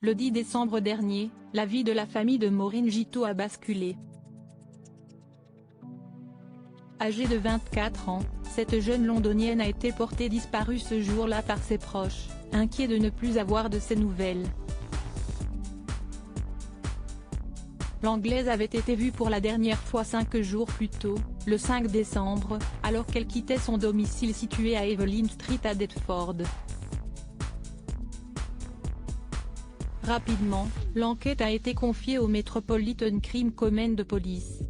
Le 10 décembre dernier, la vie de la famille de Maureen Giteau a basculé. Âgée de 24 ans, cette jeune londonienne a été portée disparue ce jour-là par ses proches, inquiets de ne plus avoir de ses nouvelles. L'Anglaise avait été vue pour la dernière fois 5 jours plus tôt, le 5 décembre, alors qu'elle quittait son domicile situé à Evelyn Street à Deptford. Rapidement, l'enquête a été confiée au Metropolitan Crime Command Police.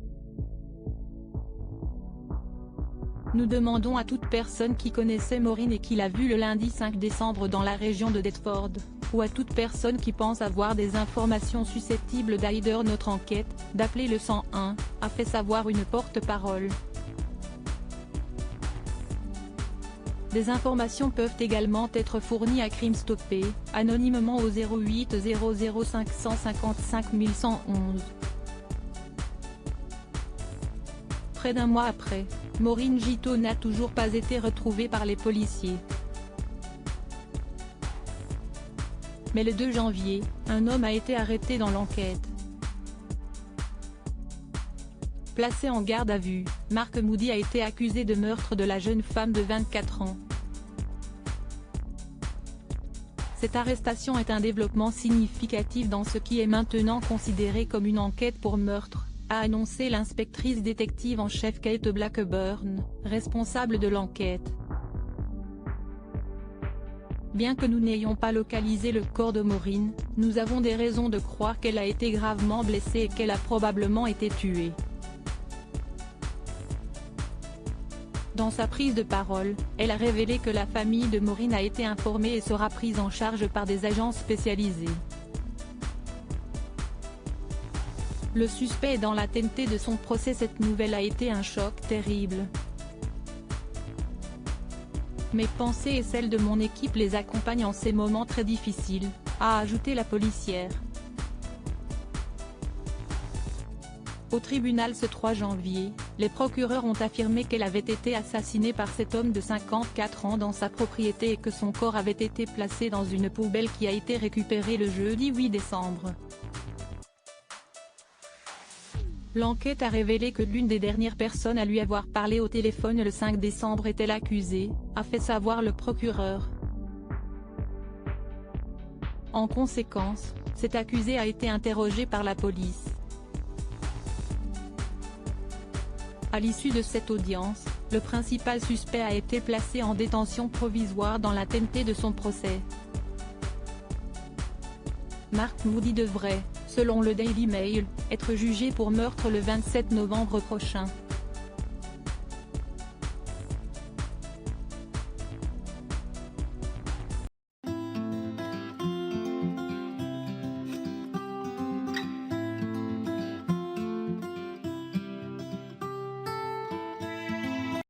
Nous demandons à toute personne qui connaissait Maureen et qui l'a vue le lundi 5 décembre dans la région de Deptford, ou à toute personne qui pense avoir des informations susceptibles d'aider notre enquête, d'appeler le 101, a fait savoir une porte-parole. Des informations peuvent également être fournies à Crime Stoppé, anonymement au 08 00 555 1111. Près d'un mois après, Maureen Giteau n'a toujours pas été retrouvée par les policiers. Mais le 2 janvier, un homme a été arrêté dans l'enquête. Placé en garde à vue, Mark Moody a été accusé de meurtre de la jeune femme de 24 ans. Cette arrestation est un développement significatif dans ce qui est maintenant considéré comme une enquête pour meurtre, a annoncé l'inspectrice détective en chef Kate Blackburn, responsable de l'enquête. Bien que nous n'ayons pas localisé le corps de Maureen, nous avons des raisons de croire qu'elle a été gravement blessée et qu'elle a probablement été tuée. Dans sa prise de parole, elle a révélé que la famille de Maureen a été informée et sera prise en charge par des agents spécialisés. Le suspect est dans l'attente de son procès. Cette nouvelle a été un choc terrible. Mes pensées et celles de mon équipe les accompagnent en ces moments très difficiles, a ajouté la policière. Au tribunal ce 3 janvier, les procureurs ont affirmé qu'elle avait été assassinée par cet homme de 54 ans dans sa propriété et que son corps avait été placé dans une poubelle qui a été récupérée le jeudi 8 décembre. L'enquête a révélé que l'une des dernières personnes à lui avoir parlé au téléphone le 5 décembre était l'accusée, a fait savoir le procureur. En conséquence, cet accusé a été interrogé par la police. À l'issue de cette audience, le principal suspect a été placé en détention provisoire dans l'attente de son procès. Mark Moody devrait, selon le Daily Mail, être jugé pour meurtre le 27 novembre prochain.